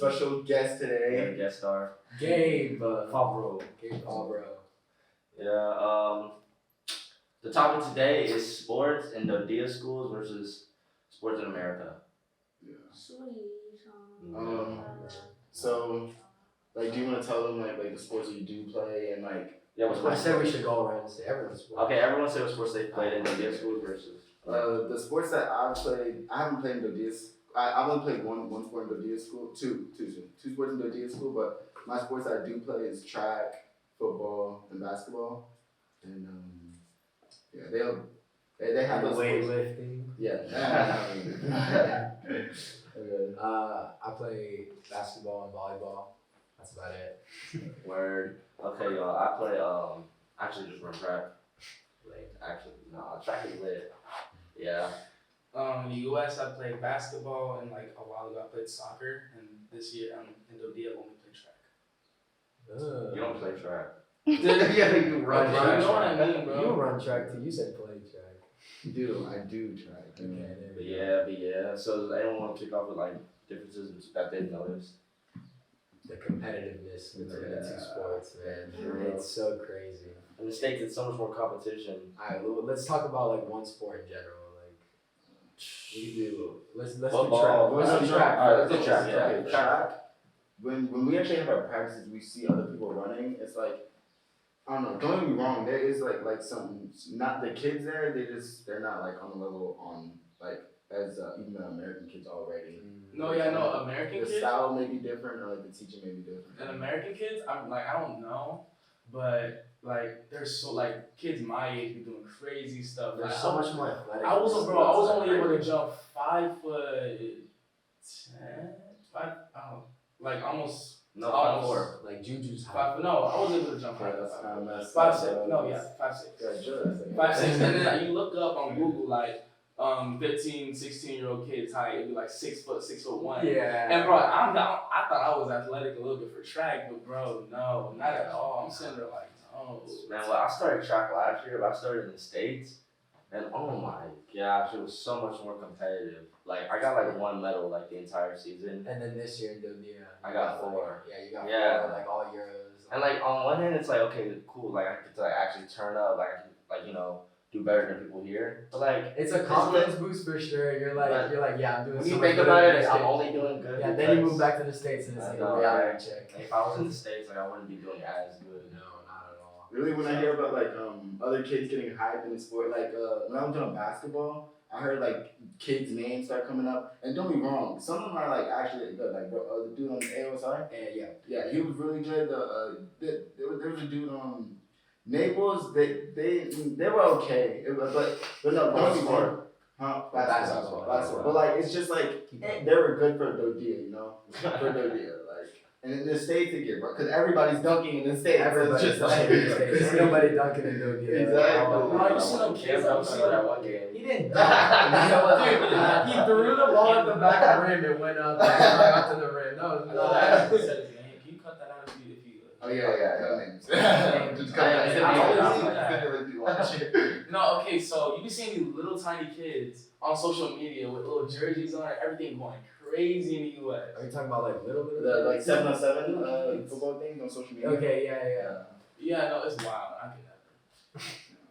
special guest today. Guest star. Gabe Favreau. Gabe Favreau. Yeah. The topic today is sports in the DODEA schools versus sports in America. So, like, do you want to tell them like the sports that you do play and like? Yeah, what I sports? said we should go around and say everyone's sports. Okay, everyone say what sports they played in the DODEA schools versus. The sports that I've played, I haven't played in DODEA. I've only played one sport in DODEA school, two sports in DODEA school. But my sports that I do play is track, football, and basketball. And yeah, they have those weightlifting. Yeah. I play basketball and volleyball. That's about it. Word. Okay, y'all. I play actually just run track. Track is lit. Yeah. In the U.S., I played basketball, and like a while ago, I played soccer. And this year, in DODEA, I only play track. You don't play track. Yeah, you run track. You know what I mean, bro? You run track too. You said play track. I do track. Okay. But yeah. So does anyone want to kick off with like differences that they've noticed? The competitiveness between the two sports, man. It's so crazy. In the States, it's so much more competition. Alright, let's talk about like one sport in general. Like, we can do. Let's do track. Football. Let's do track. Alright, let's do track. Okay, Yeah. track. When we actually have our practices, we see other people running. It's like, I don't know. Don't get me wrong. There is like some not the kids there. They're not like on the level on like as even the American kids already. American The kids. style may be different, or like the teaching may be different. And American kids, I'm like, I don't know, but like, they're so like kids my age be doing crazy stuff. There's Like, so much more athletic. I was only able to jump 5'10", like almost. No, almost 5'4". Like Juju's high. No, I was able to jump Yeah, higher. that's kind of messed 5'6". up. No, yeah, 5'6". Yeah, sure. 5'6", and then you look up on Google like 15, 16-year-old kids height, it'd be like 6 foot, 6'1". Yeah. And bro, I thought I was athletic a little bit for track, but bro, no, not at all. I'm sitting there like, no. Man, well, I started track last year, but I started in the States, and oh my gosh, it was so much more competitive. Like, I got like 1 medal like the entire season. And then this year in DODEA, I got 4. Yeah, you got 4, like all Euros. And like on one hand, it's like okay, cool, like I get to like actually turn up, like I can like do better than people here. But like it's a confidence boost for sure. You're like, yeah, I'm doing. When so you much think better about than it, this I'm kid. only doing good. Yeah, then you move back to the States and it's like a reality check. If I was in the States, like I wouldn't be doing as good. No, not at all. Really, when I hear about like other kids getting hyped in the sport, like when I was doing basketball, I heard like kids' names start coming up. And don't be wrong, some of them are like actually good. Like the dude on the AOSI, yeah, he was really good. There was a dude on Naples. They were okay, but no, don't be wrong. Huh? Basketball. But like it's just like they were good for DODEA, for DODEA, like. And in the States, they get because everybody's dunking in the States. Everybody's just dunking in the States. There's nobody dunking in DODEA. Exactly. No, you see them kids. You see that them. one game. He didn't dunk. Dude, he threw the ball at the back of the rim. It went up and got to the rim. No, Can you cut that out if you? Oh yeah. Just cut that. No, okay, so you be seeing these little tiny kids on social media with little jerseys on, everything going crazy in the U.S. Are you talking about like little? The like 7-on-7 football things on social media. Okay, yeah. Yeah, no, it's wild. I can never.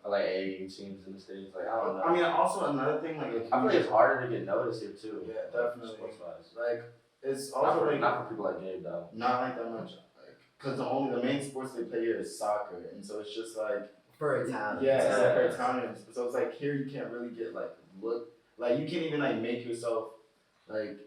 I like AA teams in the States. Like I don't know. I mean, also another thing, like I feel like it's harder to get noticed here too. Yeah, definitely. Sports-wise. Like it's also Not for people like Gabe though. not like that much. Like, cause the main sports they play here is soccer, and so it's just like For Italians. yeah, it's like for Italians. So it's like here you can't really get like you can't even like make yourself like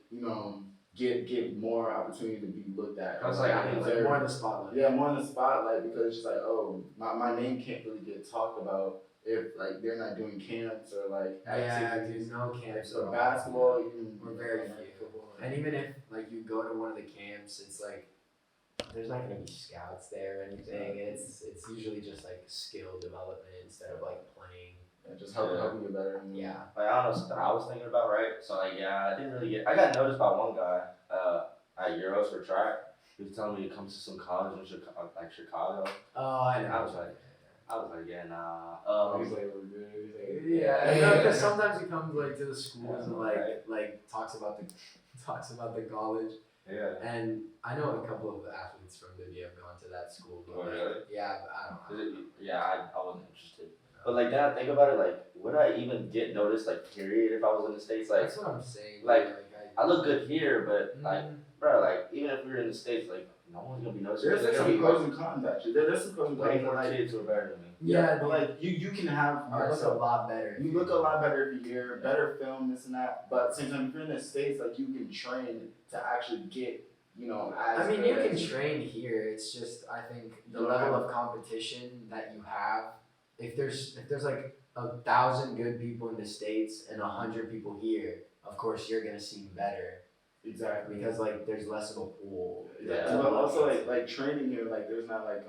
get more opportunity to be looked at. I was like, I mean, Like more in the spotlight. Yeah, more in the spotlight because it's just like, oh, my name can't really get talked about if like they're not doing camps or like activities. Dude, no camps. So basketball, even Or very few. football. And even if like you go to one of the camps, it's like there's not gonna be scouts there or anything. It's usually just like skill development instead of like playing. Yeah, just helping you get better. Yeah. Like I don't know something I was thinking about, right? So like I didn't really get. I got noticed by one guy at Euros for track. He was telling me to come to some college in Chicago. Oh, I know. I was like, yeah, nah. He's like, we're good. He's like, Yeah, because sometimes he comes like to the schools and right. like talks about the college, Yeah. And I know a couple of athletes from DODEA have gone to that school. But Oh, really? Yeah, but I don't know. Yeah, I wasn't interested. But like now, think about it. Like, would I even get noticed? Like, period, if I was in the States? Like, That's what I'm saying. like, dude, I look good here, but like, Mm. bro, like, even if we were in the States, like, no one's gonna be noticing. There's There's some gonna be pros and cons actually. There's some pros and way cons. more Like, kids who are better than me. Yeah, but like you can have you look a lot better. You look a lot better if you're here, better film, this and that. But at the same time, if you're in the States, like you can train to actually get, as I mean, good you can as- train here. It's just I think the You level have- of competition that you have. If there's like 1,000 good people in the States and 100 people here, of course you're gonna seem better Exactly. because like there's less of a pool. Yeah. But also like training here, like there's not like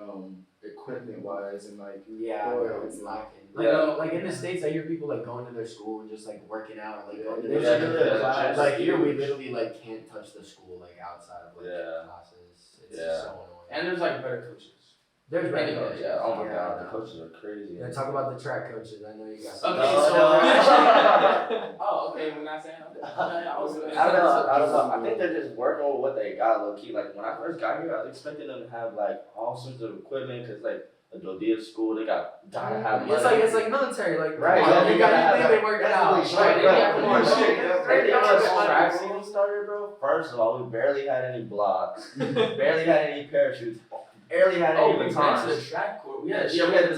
equipment wise and like Yeah, Or- no, it's lacking. Like, Yeah. like in the States, I hear people like going to their school and just like working out, like going to Yeah, their yeah, yeah, class. gyms Like are here, we huge. literally like can't touch the school like outside of like Yeah. classes. It's Yeah. just so annoying. And there's like better coaches. There's Any better coach, coaches. Yeah. Oh my Yeah, god, I the know. coaches are crazy. Yeah, talk about the track coaches. I know you got some. Okay, No, so no. oh, okay, we're not saying. I was. I don't know. I think they're just working with what they got, low key. Like when I first got here, I was expecting them to have like all sorts of equipment, cause like a DODEA school, they gotta have money. It's like military, like Right, come on, yeah, you gotta got have think that. they work it That's out. really Right, straight they up. got more That's shit. really That's straight And great. then once That's track fine. season started, bro, first of all, we barely had any blocks, barely had any parachutes, barely had Oh, any we went to batons. the track court. Yeah, we had to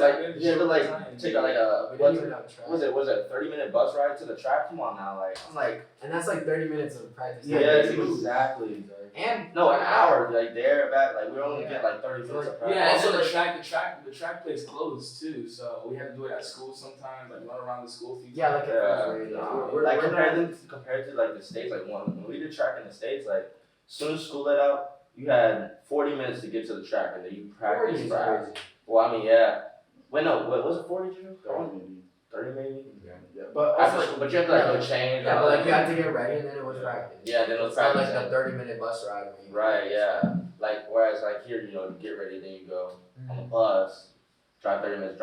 take like a We what's didn't even have track. was it 30-minute bus ride to the track? Come on now, like I'm like And that's like 30 minutes of practice. Yeah, yes, they do. exactly. And No, an hour like there back like we only Yeah. get like 30 minutes of practice. Yeah, Also, also like- the track place closed too, so we had to do it at school sometimes, like run around the school. A few Yeah, like times. Like compared to like the States, like when we did track in the States, like as soon as school let out, you had 40 minutes to get to the track and then you 40 practice is track. crazy. Well, I mean, yeah. Wait, no, was it 40, Drew? 30 maybe? Yeah, but After also school, but you have to like go change. Yeah, and but all like you that. had to get ready and then it was practice. Yeah, then it was It's not like practice. the 30-minute bus ride. When you Right, yeah. Like, whereas, like, here, you get ready, then you go on the bus, drive 30 minutes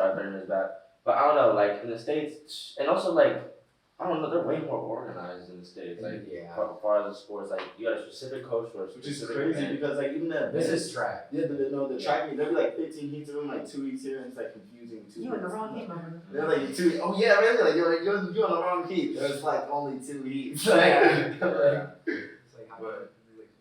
back. But I don't know, like, in the States, and also, like, I don't know, they're way more organized in the States. Like, Yeah. as far as the sports, like, you got a specific coach for a which is specific crazy event. because like even the This is track. the tracking there'll be like 15 heats of them, like 2 heats here, and it's like confusing too. You in the wrong heat, man. They're like 2. Oh yeah, really? Like you're on the wrong heat. There's like only 2 heats. Yeah. Like, It's like, like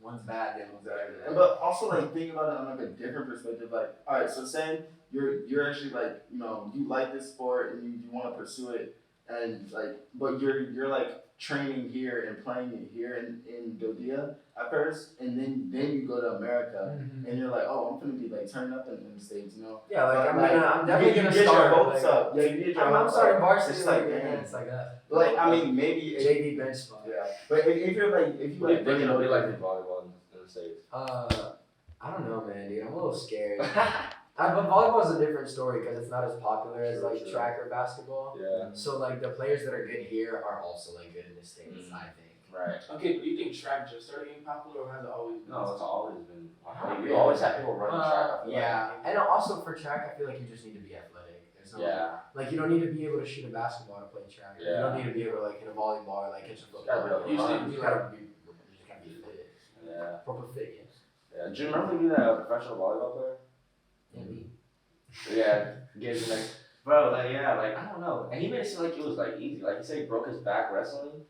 one's bad, the other one's And but also like think about it on like a different perspective. Like, all right, so saying you're actually like you like this sport and you want to pursue it, and like but you're like training here and playing it here in DODEA at first, and then you go to America and you're like, oh, I'm gonna be like turning up in the States, Yeah, like But, I'm definitely you gonna get start. your hopes like, up. Yeah, you get your I'm hopes starting up. varsity. It's Like, like, yeah, damn. it's like that. Like I mean, maybe JV bench spot. yeah, but if you're like if you What do you like think bringing it'll be over like in volleyball in the States? I don't know, man, dude. I'm a little scared. But volleyball is a different story because it's not as popular as Sure, like sure. track or basketball. Yeah, So like the players that are good here are also like good in the States, Mhm. I think. right. Okay, but do you think track just started getting popular, or has it always been? No, it's always been. Not You always have people running track. I feel Yeah, and also for track, I feel like you just need to be athletic. There's no Yeah. like you don't need to be able to shoot a basketball to play track. You Yeah. don't need to be able to like hit a volleyball or like catch a gotta football. be able to You just run. need- you gotta be fit, Yeah. proper fit. Yes. Yeah. Do you remember you that a professional volleyball player? Yeah, me. Yeah. Gives like, bro, like yeah, like I don't know. And he made it seem like it was like easy. Like he said he broke his back wrestling,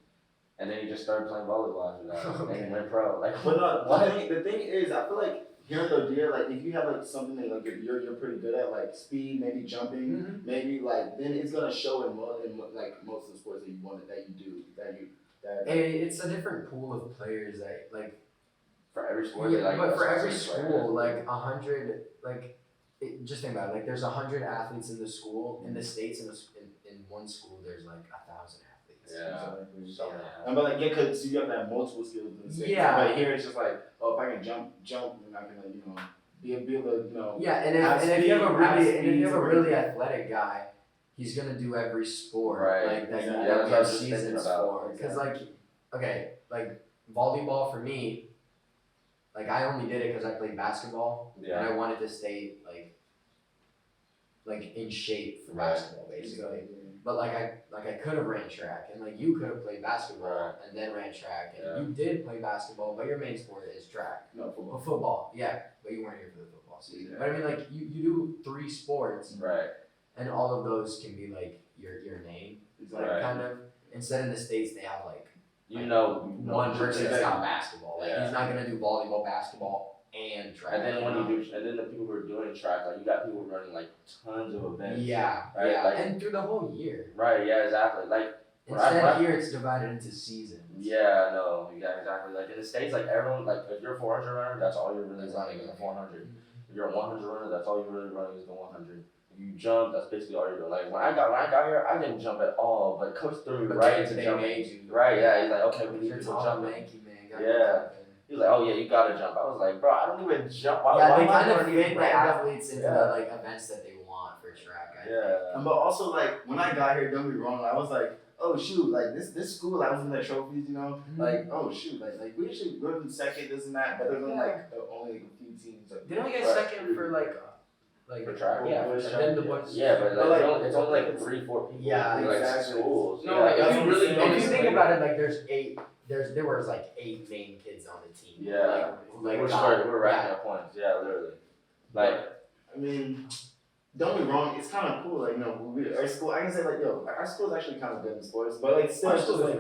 and then he just started playing volleyball after that, and he went pro. Like But no, what? the thing is, I feel like here in DODEA, like if you have like something that like you're pretty good at, like speed, maybe jumping, Mhm. maybe like then it's gonna show in like most of the sports that you want that you do that. It's a different pool of players that like. For every sport, Yeah, they like. but for a every specific school, player. like 100, like just think about it. Like there's 100 athletes in the school. In the states, in one school, there's like 1,000 athletes. Yeah. Exactly. So, And but like yeah, cause you have to have multiple skills in the States. Yeah. But here it's just like, oh, if I can jump, then I can like be able to Yeah, and Have if you have a speed, really have and if you have a speed. really athletic guy, he's gonna do every sport Right. like that. Exactly. You Yeah, have that's what I was just seasons thinking about. for. Because like, okay, like volleyball for me, like I only did it because I played basketball and Yeah. I wanted to stay like like in shape for Right. basketball basically. But like I could have ran track, and like you could have played basketball Right. and then ran track, and Yeah. you did play basketball, but your main sport is track. No Well, football. football, yeah, but you weren't here for the football season. Yeah. But I mean, like you do 3 sports, Right. and all of those can be like your name, like Right. kind of. Instead in the States they have like One one person that's exactly. got basketball. Like Yeah. he's not gonna do volleyball, basketball, and track. And then you when know? you do, and then the people who are doing track, like you got people running like tons of events. Yeah, Right, yeah, like- and through the whole year. Right. Yeah. Exactly. Like. Instead here it's divided into seasons. Yeah. No. Yeah. Exactly. Like in the States, like everyone, like if you're a 400 runner, that's all you're really running is a 400. If you're a 100 runner, that's all you're really running is the 100. If you jump, that's basically all you're doing. Like when I got here, I didn't jump at all, but coach threw me But right they- into they jumping. made you. Right. Yeah. He's like, okay, we need You're people tall, jumping. lanky man. gotta Yeah. be jumping. He was like, oh yeah, you gotta jump. I was like, bro, I don't even jump. Why, Yeah, why they am I kind of running fit the right now? athletes into Yeah. the like events that they want for track. I think. Yeah. But also like when I got here, don't be wrong. I was like, oh shoot, like this school, I was in the trophies, you know, like oh shoot, like we should go to second, this and that, but there's only like only a few teams. Like, Didn't we get Right. second for like For track? Yeah, Boys and track, then the yeah. boys. Yeah, but But, like, like, it's only like 3-4 people. Yeah, in, like exactly. schools. No, yeah. like, That's if you what really I'm don't saying. If you think about it, like there was like 8 main kids on the team. Yeah. Like we're racking up points. Yeah, literally. Like, I mean, don't be wrong, it's kind of cool. Like our school, I can say like our school is actually kind of good in sports, but like still, it's just like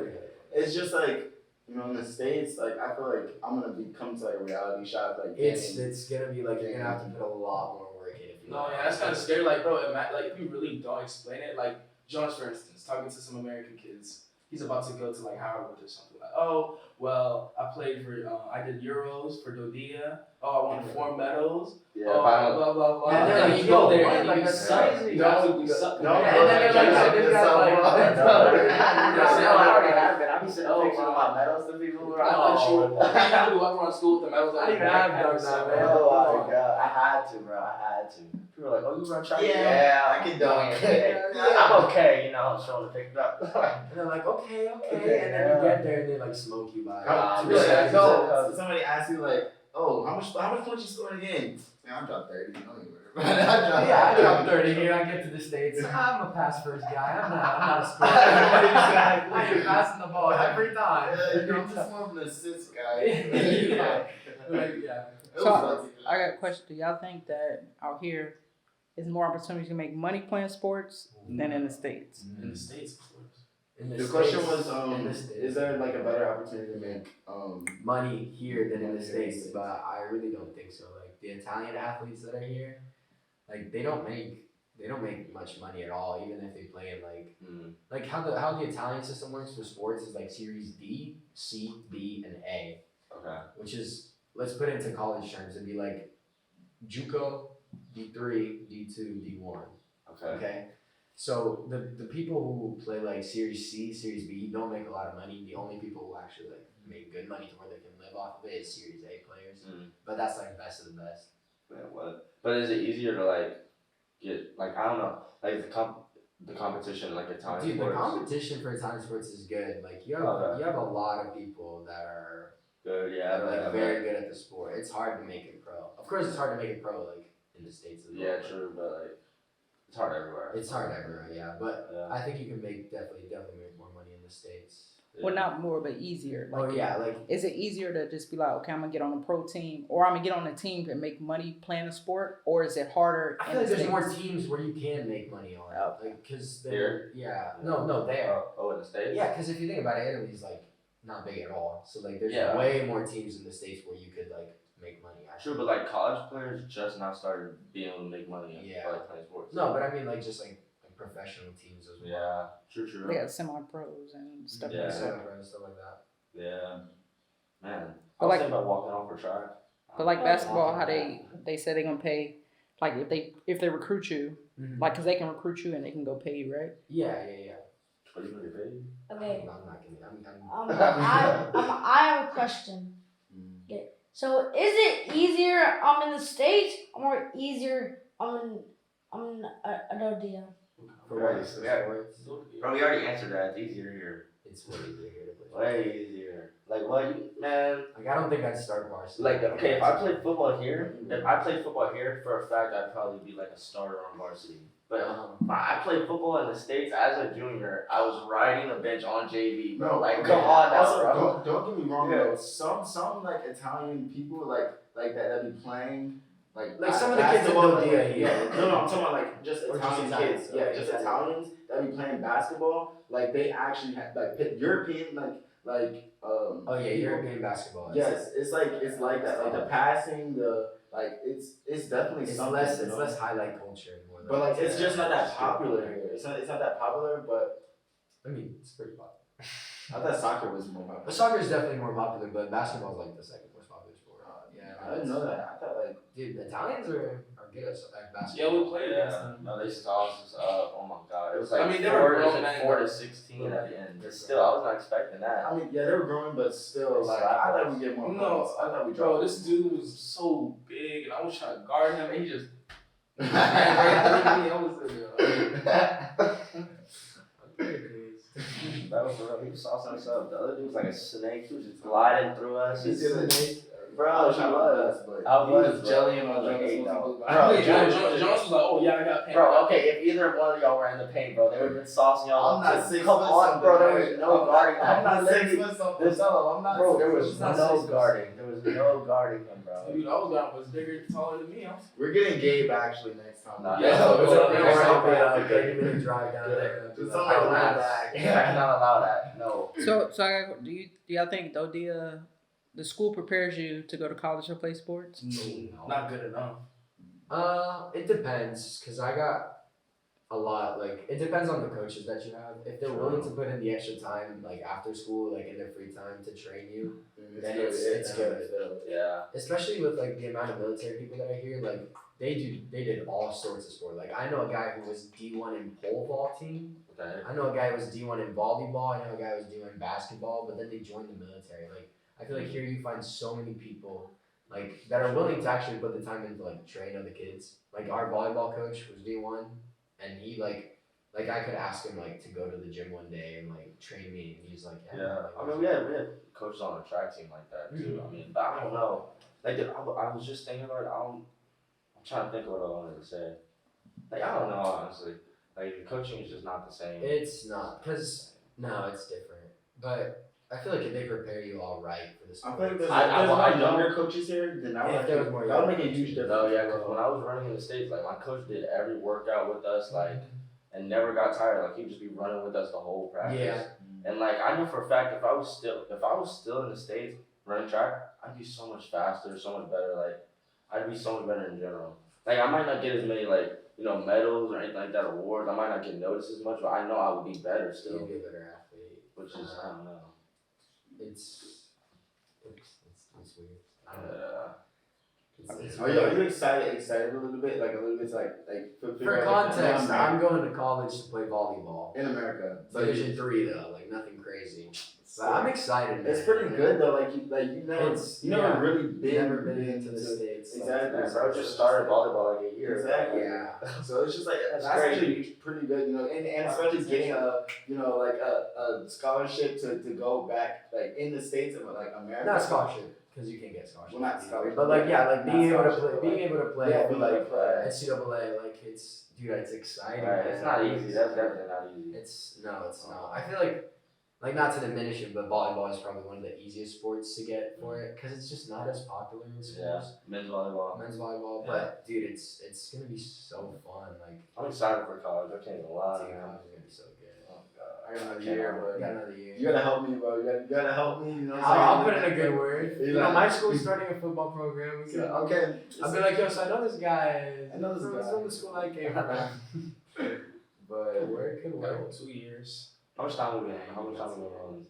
it's just like. You know, in the States, like I feel like I'm gonna become to like a reality shot, like It's getting- it's gonna be like you're gonna have to put a lot more work in if you. No, yeah, that's kind of scary. Like, bro, like if you really don't explain it, like Jonas, for instance, talking to some American kids, he's about to go to like Harvard or something. Like, oh, well, I played for, I did Euros for DODEA. Oh, I won 4 medals. yeah, Oh, finally. blah blah blah. Yeah, they're And like, you go yo, there what? and Like, you that's suck. crazy. You absolutely suck. Don't Yeah, and then they're like, Don't this guy's like, I already have been. I be sending Oh, pictures of wow. my medals to people. I thought you were. You walk around school with the medals. I didn't even have those, man. Oh my god, I had to, bro. I had to. People were like, oh, you run track? Yeah, I can dunk. I'm okay, you know, I'm showing the picture up. And they're like, okay, Okay, and then you get there and they like smoke you by. Ah, Really, yeah. so somebody asks you like, oh, how much points you scored in a game? Man, I dropped 30. Don't even worry about it. Yeah, I dropped 30 here. I get to the States. I'm a pass first guy. I'm not a scorer. I am passing the ball every time. Yeah, you're just more of an assist guy. Yeah. Like, yeah. It was So, like- I got a question. Do y'all think that out here is more opportunities to make money playing sports than in the States? In the States, of course. In The question States- was, in the States. is there like a better opportunity to make money here than in the Money here in the States, States. but I really don't think so. Like the Italian athletes that are here, like they don't make much money at all, even if they play in like how the Italian system works for sports is like Series D, C, B, and A, Okay. which is, let's put it into college terms, it'd be like JUCO, D3, D2, D1. Okay. Okay. So the people who play like Series C, Series B don't make a lot of money. The only people who actually like make good money to where they can live off of it is Series A players. But that's like best of the best. Man, what? But is it easier to like get like I don't know like the competition like Italian Dude, the sports? competition for Italian sports is good. Like you have Okay. you have a lot of people that are Good, yeah. that are like man, very good at the sport. It's hard to make it pro. Of course, it's hard to make it pro like in the States as well. Yeah, true, but like it's hard everywhere. It's hard everywhere, yeah. But Yeah. I think you can definitely make more money in the States. Well, not more, but easier. Like, Oh yeah, like is it easier to just be like, okay, I'm gonna get on a pro team, or I'm gonna get on a team and make money playing a sport, or is it harder? I in feel like the there's more States? teams where you can make money on. Oh. Like, cause Here? yeah, no, there. Oh, in the States? Yeah, because if you think about it, Italy's like not big at all. So like, there's Yeah. way more teams in the States where you could like make money. True, but like college players just now started being able to make money Yeah. by like playing sports. No, but I mean like just like professional teams as well. Yeah, true. They got semi-pros and stuff Yeah. like that. Stuff like that. Yeah. Man. I But was like- thinking about walking off for track. But like Oh, basketball, how they say they're gonna pay, like if they recruit you, like because they can recruit you and they can go pay you, right? Yeah. What are you gonna get paid? Okay. I'm not kidding. I have a question. Okay. So is it easier in the States or easier on DODEA? For Right, what? For yeah. sports? Bro, we already answered that. It's easier here. It's way easier here to play. Way easier. Like what, man? Like I don't think I'd start varsity. Like okay, if I played football here, for a fact, I'd probably be like a starter on varsity. But I played football in the States as a junior. I was riding a bench on JV, bro. Like, come on now, also, bro. don't get me wrong, though. Some like Italian people like that be playing like some of the kids in basketball, DODEA, yeah. No, I'm talking about like just Or just Italian Italians, kids. Yeah, okay, just yeah. Italians that be playing basketball. Like they actually have like European Oh yeah, European basketball. Yes, it's like that. Like the passing, it's definitely It's something. less you know? it's less highlight culture and more. But like it's just not that popular here. It's not that popular. But I mean, it's pretty popular. I thought soccer was more popular. But soccer is definitely more popular, but basketball is like the second most popular sport. I didn't know that. I thought like Dude, the Italians are good at basketball. Yeah, we played against Yeah, them. no, they sauced us up. Oh my god, it was like I mean, they were growing at 4 to 16 at the end. But still, I was not expecting that. I mean, yeah, they were growing, but still, like I thought we'd get more No, points. I thought we bro, dropped. this dude was so big, and I was trying to guard him, and he just ran right through me. I was That was real. He was saucing us up. The other dude was like a snake. He was just gliding through us. He did it. Bro, he was. I was jellying bro. on Like, Jonas. hey, no. Bro, Bro, Jones was like, "Oh yeah, I got paint." Bro, okay, if either one of y'all were in the paint, bro, they would have been saucing y'all I'm up. not Just 6 come foot on, something, bro. There right? was no guarding. I'm not Literally- 6 foot something. Tell him I'm not. Bro, 6 there foot. was He's not no 6 foot. guarding. There was no guarding him, bro. Dude, I was bigger, taller than me. We're getting Gabe actually next time. Nah, Yeah, no, it's no, a- no, it's no, a- no, no, 30-minute drive down there. Just no, somebody no, line no, back. I cannot allow that. No. So do y'all think DODEA, the school prepares you to go to college or play sports? No. Not good enough. It depends, cause I got a lot. Like it depends on the coaches that you have. If they're willing to put in the extra time, like after school, like in their free time to train you, then it's good. Yeah. Especially with like the amount of military people that are here, like they did all sorts of sport. Like I know a guy who was D1 in pole vault team. Okay. I know a guy who was D1 in volleyball. I know a guy who was D1 in basketball. But then they joined the military. Like I feel like here you find so many people like that are willing to actually put the time in to like train other kids. Like our volleyball coach was D1, and he like I could ask him like to go to the gym one day and like train me, and he's like, Yeah. like, I mean, we had coaches on the track team like that too. I mean, but I don't know. Like, I was just thinking about it. I'm trying to think of what I wanted to say. Like, I don't know, honestly. Like, the coaching is just not the same. It's not, cause no, it's different. But I feel like if they prepare you all right for this. I feel like there's I more know. younger coaches here, then that If there was more would younger make a huge coaches. difference. No, yeah, because when I was running in the States, like, my coach did every workout with us, like, and never got tired. Like, he'd just be running with us the whole practice. Yeah. And, like, I know for a fact if I was still in the States running track, I'd be so much faster, so much better. Like, I'd be so much better in general. Like, I might not get as many, like, medals or anything like that, awards. I might not get noticed as much, but I know I would be better You'd still. be a better athlete. Which is, I don't know. It's weird. I don't know. Yeah. It's Are you excited a little bit, like a little bit, like For context, I'm going to college to play volleyball. in America. So Division 3 though, like nothing crazy. But I'm excited. it's man. pretty good though. Like you never It's- you never yeah. really been Never been into the States. Exactly. Yeah, bro, just started volleyball like a year ago. Exactly. Yeah. So it's just like that's crazy. actually pretty good, and especially getting a a scholarship to go back like in the States of like America. Not scholarship, because you can get scholarship. Well, not scholarship. But like yeah, like Not being able to scholarship, play, but, being able to play yeah, for being like able to play. NCAA, like it's exciting. Right, man. it's not easy. That's definitely not easy. It's not. I feel like not to diminish it, but volleyball is probably one of the easiest sports to get for it because it's just not as popular in Yeah, schools. men's volleyball. Men's volleyball, Yeah. but dude, it's gonna be so fun. Like, I'm excited for college. I can't even lie. dude, Man. it's gonna be so good. Oh god. I got another Can't year, wait. but Got another year. you gotta help me, bro. You gotta help me. You know what I'll I'm put saying? in a good word. You You know, know, my school's starting a football program. We can, Okay. I'll be like, yo, so I know this guy. I know this guy. From the school I came from. But it could work. 2 years. How much time we been? How much time we been on?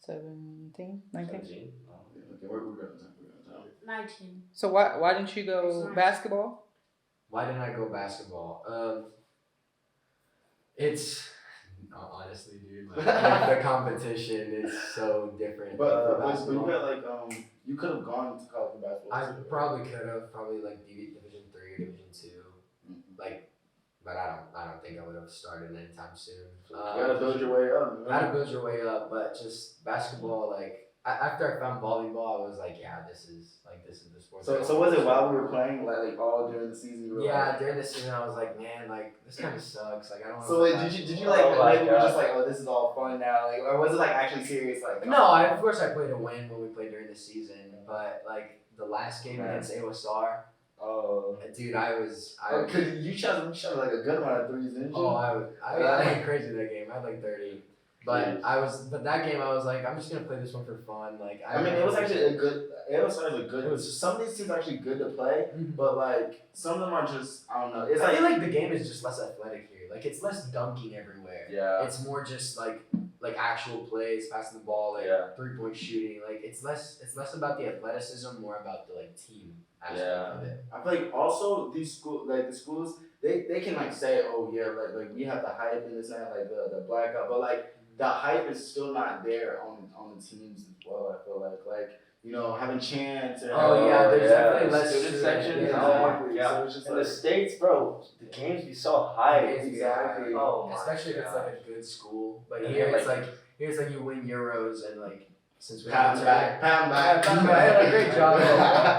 17, 19? 17? No. Okay, we're good on time. 19. So why didn't you go basketball? Why didn't I go basketball? It's honestly, dude, like, the competition is so different. But for you basketball. got like you could have gone to college for basketball. I too. probably could have, probably like Division 3 or Division 2, Mhm. like but I don't think I would have started anytime soon. You gotta build your way up. You gotta build your way up, but just basketball, like after I found volleyball, I was like, yeah, this is the sport. So was it while we were playing, like all during the season? You were Yeah, during the season, I was like, man, like this kind of sucks. Like I don't. So did you like maybe we're just like, oh, this is all fun now, like, or was it like actually serious? Like No, of course I played to win when we played during the season, but like the last game against AOSR, oh, dude, I cause you shot like a good amount of threes, didn't you? I went crazy that game. I had like 30. But but that game I was like, I'm just gonna play this one for fun. Like I mean, it was actually a good. AOSR is a good. It was some of these teams are actually good to play, but like some of them are just I don't know. It's I like feel like the game is just less athletic here. Like it's less dunking everywhere. Yeah. It's more just like actual plays, passing the ball, like 3-point shooting. Like it's less about the athleticism, more about the like team aspect of it. I feel like also the schools they can like say, oh yeah, like we have the hype and this and that, like the blackout, but like the hype is still not there on the teams as well. I feel like you know having chants or there's definitely less student sections. Yeah, Oh my exactly. god! So it's just In like, the States, bro, the games be so high. Exactly. Oh my Especially if it's God. like a good school. But Yeah, here like- it's like you win Euros and like since we Pat have back. Yeah, great job.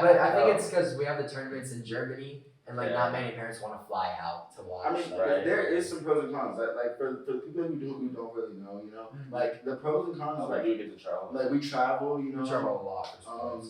But I think it's because we have the tournaments in Germany and like not many parents want to fly out to watch. I mean, Right. there is some pros and cons. Like for people who don't really know, you know, like the pros and cons. Like you get to travel. Like we travel, you know. We travel a lot for sports.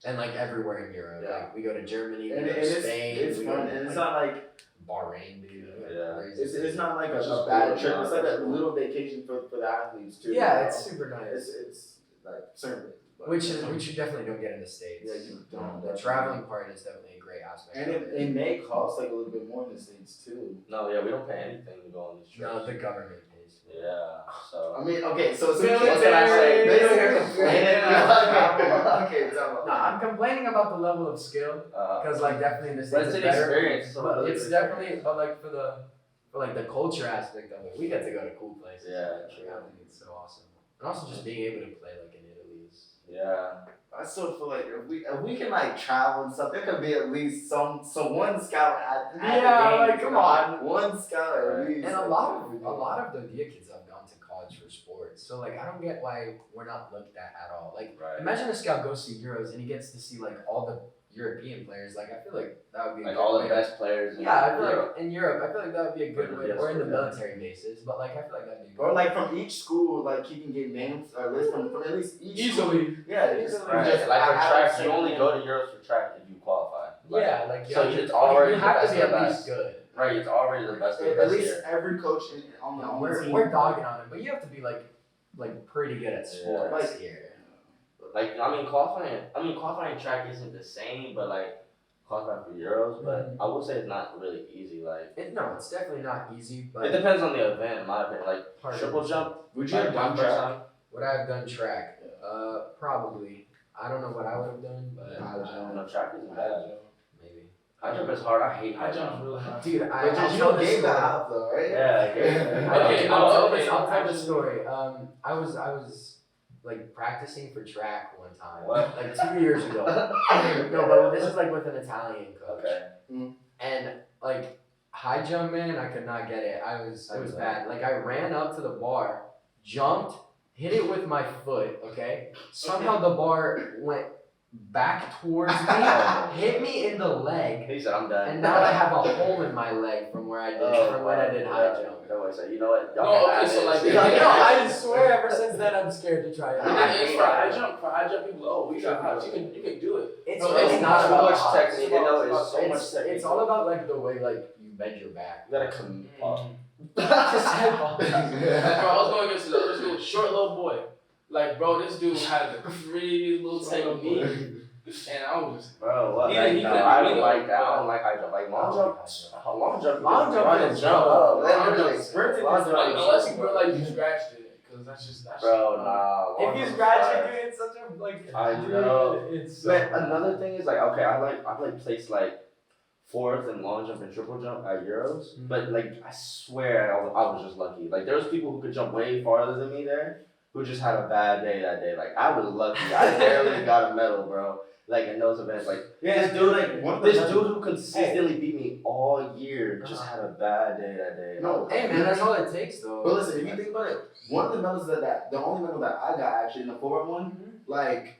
And like everywhere in Europe. Yeah. Like we go to Germany, we And go to Spain, it's we fun, go to and it's not like Bahrain, dude. Yeah. Crazy. it's not like It's a just bad cool, trip. yeah. It's like a little vacation for the athletes too. Yeah, you know? it's super nice. It's like certain places, but- Which you definitely don't get in the States. Yeah, you don't. The traveling part is definitely a great aspect. And of it may cost like a little bit more in the States too. No, yeah, we don't pay anything to go on these trips. No, the government pays. Yeah. So. I mean, okay, so Military. what can I say? Basically, you're complaining. Yeah. Okay, tell me. No, I'm complaining about the level of skill because like definitely in the But States it's it's an better. experience. But it's definitely but like for the culture aspect of it, we get to go to cool places. Yeah, Like, I think it's so awesome. And also just being able to play like in Italy is. Yeah. I still feel like if we can like travel and stuff, there could be at least some one scout at the Yeah, game. like, come on. One scout at least. And a lot of the DODEA kids have gone to college for sports, so like I don't get why we're not looked at all. Like Right. imagine a scout goes to Euros and he gets to see like all the European players. Like I feel like that would be a Like good all the way. best players. Yeah, I feel like in Europe, I feel like that would be a good way, Yes, or in the yeah. military bases. But like I feel like that'd be. Or like from each school, like you can get names or list from at least each school. Easily. Yeah, easily. Right. Just Like for have track, some- you only go to Euros for track if you qualify. Like, Yeah, like so you it's already you have the to be best of at the least good. Right, it's already the best of the At best least here. every coach on the team. We're dogging on it, but you have to be like pretty good at sports Like- here. Like qualifying track isn't the same, but like qualifying for Euros. But I would say it's not really easy. Like It's definitely not easy, but it depends on the event, in my opinion. Like Hard to triple do. jump. Would you have like, done my first track? time. would I have done track? Probably. I don't know what I would have done, but I don't know, track isn't bad. maybe. High jump is hard. I hate High high jump's jump. really hard. Dude, But I'll you tell don't this gave that story. up though, right? Yeah, Okay, I'll tell okay, this. I'll tell actually- this story. I was like practicing for track one time, What? like 2 years ago. No, but this is like with an Italian coach. Okay. And like high jump, man, I could not get it. It was bad. Like I ran up to the bar, jumped, hit it with my foot. Okay. Somehow the bar went back towards me, hit me in the leg, He said, "I'm done." and now I have a hole in my leg from where I did from when I did high jump. That way, so you know what? Y'all No, can okay, have so, this. like, No, Yeah. I swear ever since then I'm scared to try it. The thing is, for high jump, people, oh, you got high, you can do it. It's No, really it's not so about much the odds. technique. You know, it's so much It's technique. all about like the way like you bend your back. You gotta come up. Just head ball. Bro, I was going against this dude, short little boy. Like, bro, this dude had the crazy little technique, and I was just. Bro, what? He Like, couldn't no, I beat don't him, like that. bro. I don't like high jump. Like long jump, long jump, Long jump run is and jump jump. up. Long Literally, jump. Sprinting long is jump Like, is unless you jump. feel like you scratched it, because that's just. Bro, nah. long If you jump scratch is it, fire. dude, it's such a like. I know. It's so But another thing is like, okay, I placed like fourth in long jump and triple jump at Euros, but like I swear I was just lucky. Like there was people who could jump way farther than me there, who just had a bad day that day. Like I was lucky. I barely got a medal, bro. like in those events. Like Yeah, this dude, like one of the this best- dude who consistently beat me all year just had a bad day that day. No, Hey man, that's all it takes though. But listen, if you think about it, one of the medals that the only medal that I got actually in the 4x1, like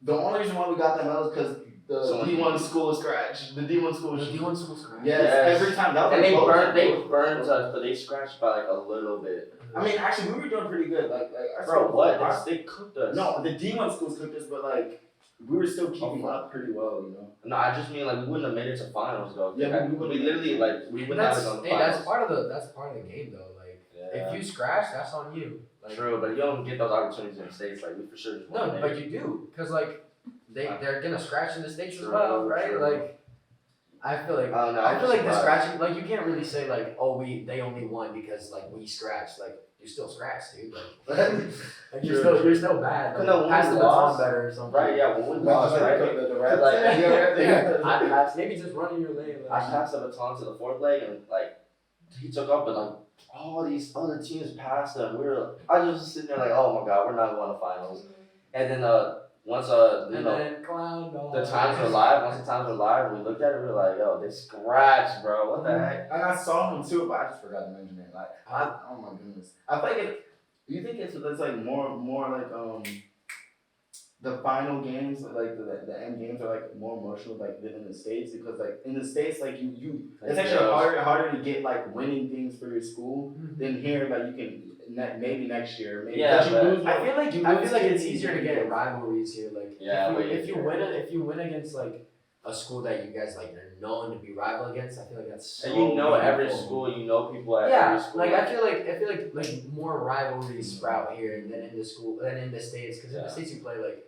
the only reason why we got that medal is because the Someone- D1 school is scratched. The D1 school The is D1 school's correct. Yes, every time. That was And like they close. burned us, but they scratched by like a little bit. I mean, actually, we were doing pretty good. Like our Bro, school- what? our- They cooked us. No, the D1 schools cooked us, but like we were still keeping up pretty well, you know. No, I just mean like we wouldn't have made it to finals though. Yeah, Like, we literally like we But wouldn't have that's it on the hey, finals. that's part of the game though. Like Yeah. if you scratch, that's on you. Like, True, but you don't get those opportunities in the States. Like we for sure just no, want to but you do, cause like they're gonna scratch in the States as True, well, right? true. Like I feel like I don't know. I feel like the surprised. scratching, like you can't really say like, oh they only won because like we scratched. Like you still scratched, dude. Like, like you're still bad. No, Like, when pass we the baton lost- better or something. Right, yeah, when we lost, Like, right? the rats. Like, Yeah. I passed, Maybe just running your lane. I passed the baton to the fourth leg and like he took up, but like all these other teams passed him. I was just sitting there like, oh my god, we're not going to finals. And then once you And know then clown dog. the times were live, once the times were live, we looked at it, we were like, yo, they scratched, bro. What the heck? And I saw him too, but I just forgot to mention it. Like, oh my goodness. I think you think it's like more like the final games, like the end games are like more emotional like than in the States because like in the States like you it's actually harder to get like winning things for your school than here like you can maybe next year maybe Yeah, you but- lose, I feel like you I lose feel like it's kids easier to you get rivalries here. Like Yeah, way if you easier. if you win against like a school that you guys like are known to be rival against, I feel like that's so And you know every meaningful. school, you know people at Yeah, every school. like I feel like more rivalries sprout here than in the school than in the States because in Yeah. the States you play like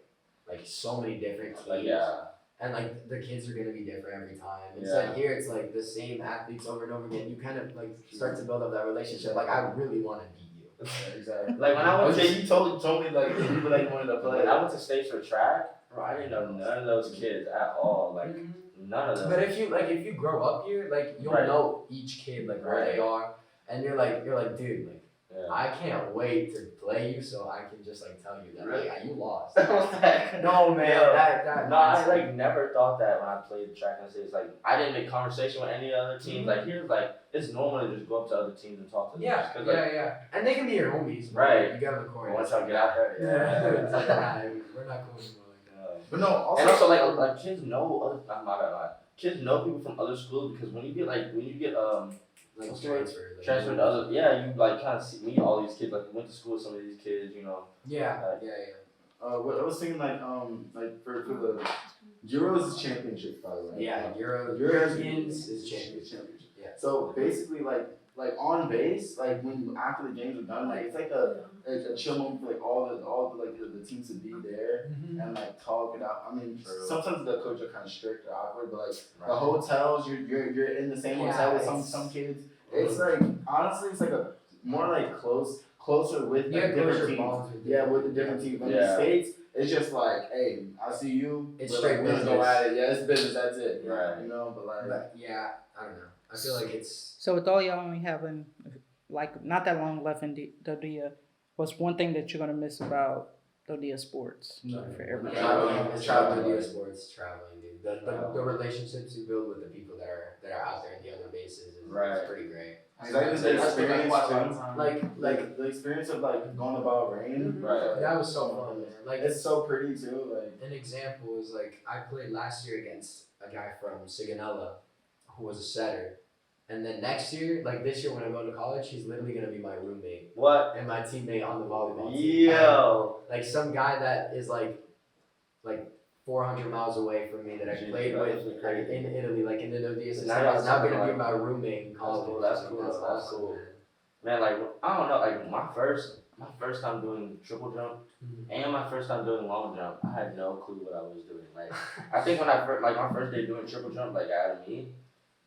so many different teams. Yeah. And like the kids are gonna be different every time. Yeah. Instead here it's like the same athletes over and over again. You kind of like start to build up that relationship. Like I really want to beat you. exactly Like when I went to okay you told me like you were like wanted to play when I went to states for track, bro, I didn't know none of those kids at all. Like none of them. But if you grow up here, like you'll Right. know each kid like where they are, and you're like dude, like Yeah. I can't wait to play you so I can just like tell you that Really? like you lost. What the heck? No man, Yo, that No, I like never thought that when I played track and states. Like I didn't make conversation with any other teams. Like here, like it's normal to just go up to other teams and talk to them. yeah, Just 'cause, like, yeah, and they can be your homies, but Right. You got in the corner. once y'all get out there, Yeah, it's like, yeah. nah, we're not cool anymore like that. but no also, And also like kids know other. My bad. Kids know people from other schools because when you get Like What's the word? transfer. Like, transferred to other, yeah, you like kind of meet all these kids. Like you went to school with some of these kids, you know. Yeah. what I was thinking like for the Euros is championships by the way Yeah, Euros Europeans is championship. championship. Yeah. So basically, like on base, like when after the games are done, like it's like a chill moment for like all the like the teams to be there and like talk it out. I mean, True. sometimes the coach are kind of strict or awkward, but like Right. the hotels, you're in the same Yeah, hotel with it's- some kids. It's like honestly, it's like a more like closer with like Yeah, different closer teams. bonds with Yeah, different- with the different teams. But in Yeah. the States, it's just like, hey, I see you. It's but, straight like, we're gonna go business. at it. Yeah, it's business. That's it. Right. You know, but like. But yeah, I don't know. I feel like it's So with all y'all only having like not that long left in DODEA, what's one thing that you're gonna miss about DODEA sports for everybody? traveling to sports, traveling, dude. The relationships you build with the people that are out there in the other bases is pretty great. Exactly the experience too. Like The experience of like going about rain. Right. that was so fun, man. Like It's so pretty too. Like an example is like I played last year against a guy from Sigonella who was a setter. And then next year, like this year when I go to college, he's literally gonna be my roommate What? and my teammate on the volleyball team. Yo. Like some guy that is like 400 miles away from me that I Jeez, played that with is like, crazy. in Italy, like in the DODEA system. Now y'all He's now talking gonna be like- my roommate in college. That's Like, cool, That's that's awesome. cool. Man. Man, like I don't know, like my first time doing triple jump Mhm. and my first time doing long jump, I had no clue what I was doing. Like I think when I first, like my first day doing triple jump, like out of me,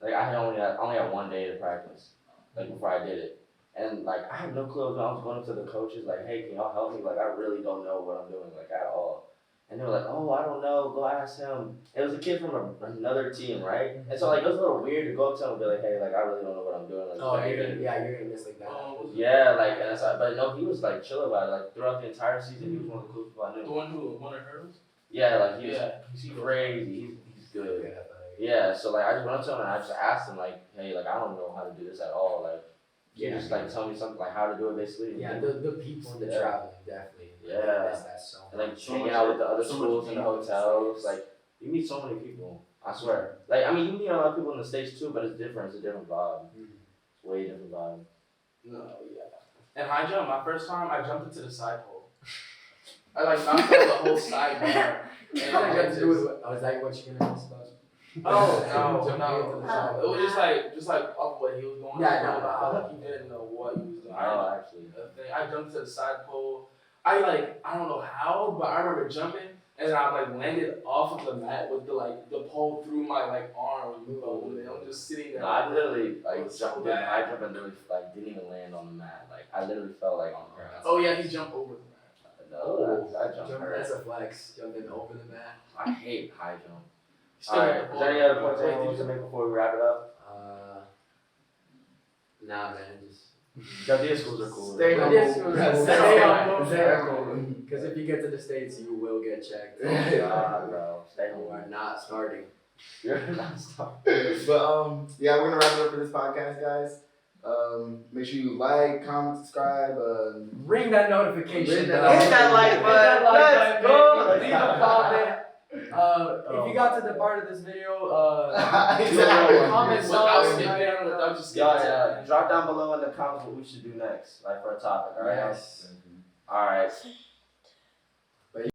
like I only had 1 day to practice, like before I did it, and like I had no clue. I was going up to the coaches like, hey, can y'all help me? Like I really don't know what I'm doing like at all. And they were like, oh, I don't know, go ask him. It was a kid from another team, right? And so like it was a little weird to go up to him and be like, hey, like I really don't know what I'm doing. Like, Oh, like, you're gonna miss like that. yeah, like, and it's like, but no, he was like chill about it. Like throughout the entire season, he was one of the coolest people I The knew. one who won the hurdles? Yeah, like he's he's crazy. He's good. Yeah, Yeah, so like I just went up to him and I just asked him like, hey, like I don't know how to do this at all. Like, can you just like tell me something like how to do it basically? Yeah, the people and the traveling definitely. Yeah. I miss that so much. And like So hanging much- out with the other so much schools and the people. hotels. Like you meet so many people. I swear. Like I mean, you meet a lot of people in the States too, but it's different. It's a different vibe. It's way different vibe. No, yeah. And high jump, my first time, I jumped into the side pole. I like knocked out the whole side bar. What does that got to do with is that what you're gonna ask about? Oh Jumping into the side. no! It was just like off what he was going. Yeah, I on know. about how like he didn't know what he was doing. Oh, actually. The thing. I jumped to the side pole. I don't know how, but I remember jumping and then I like landed off of the mat with the pole through my like arm. And I'm just sitting there. No, I literally It like was so jumped in. bad. I jumped and literally like didn't even land on the mat. Like I literally felt like on the ground. Oh yeah, he jumped over the mat. No, that jump Jump, hurt. that's a flex. Jumping over the mat. I hate high jump. Still Alright, got is the there any ball. other points anyone wants to make before we wrap it up? Nah, man, just. DODEA schools are cool. Stay But yes, humble. stay humble. Stay Stay humble. humble. Because if you get to the States, you will get checked. Bro, stay You home. are not starting. You're not stopping. But yeah, we're gonna wrap it up for this podcast, guys. Make sure you like, comment, subscribe. Ring that notification Ring that bell. Hit that like Hit button. that like Let's button, go. baby. Leave a comment. If you got to the part of this video, comment Without something. skipping, without just skipping. Yeah. Drop down below in the comments what we should do next, like for a topic. Alright. Yes. Alright.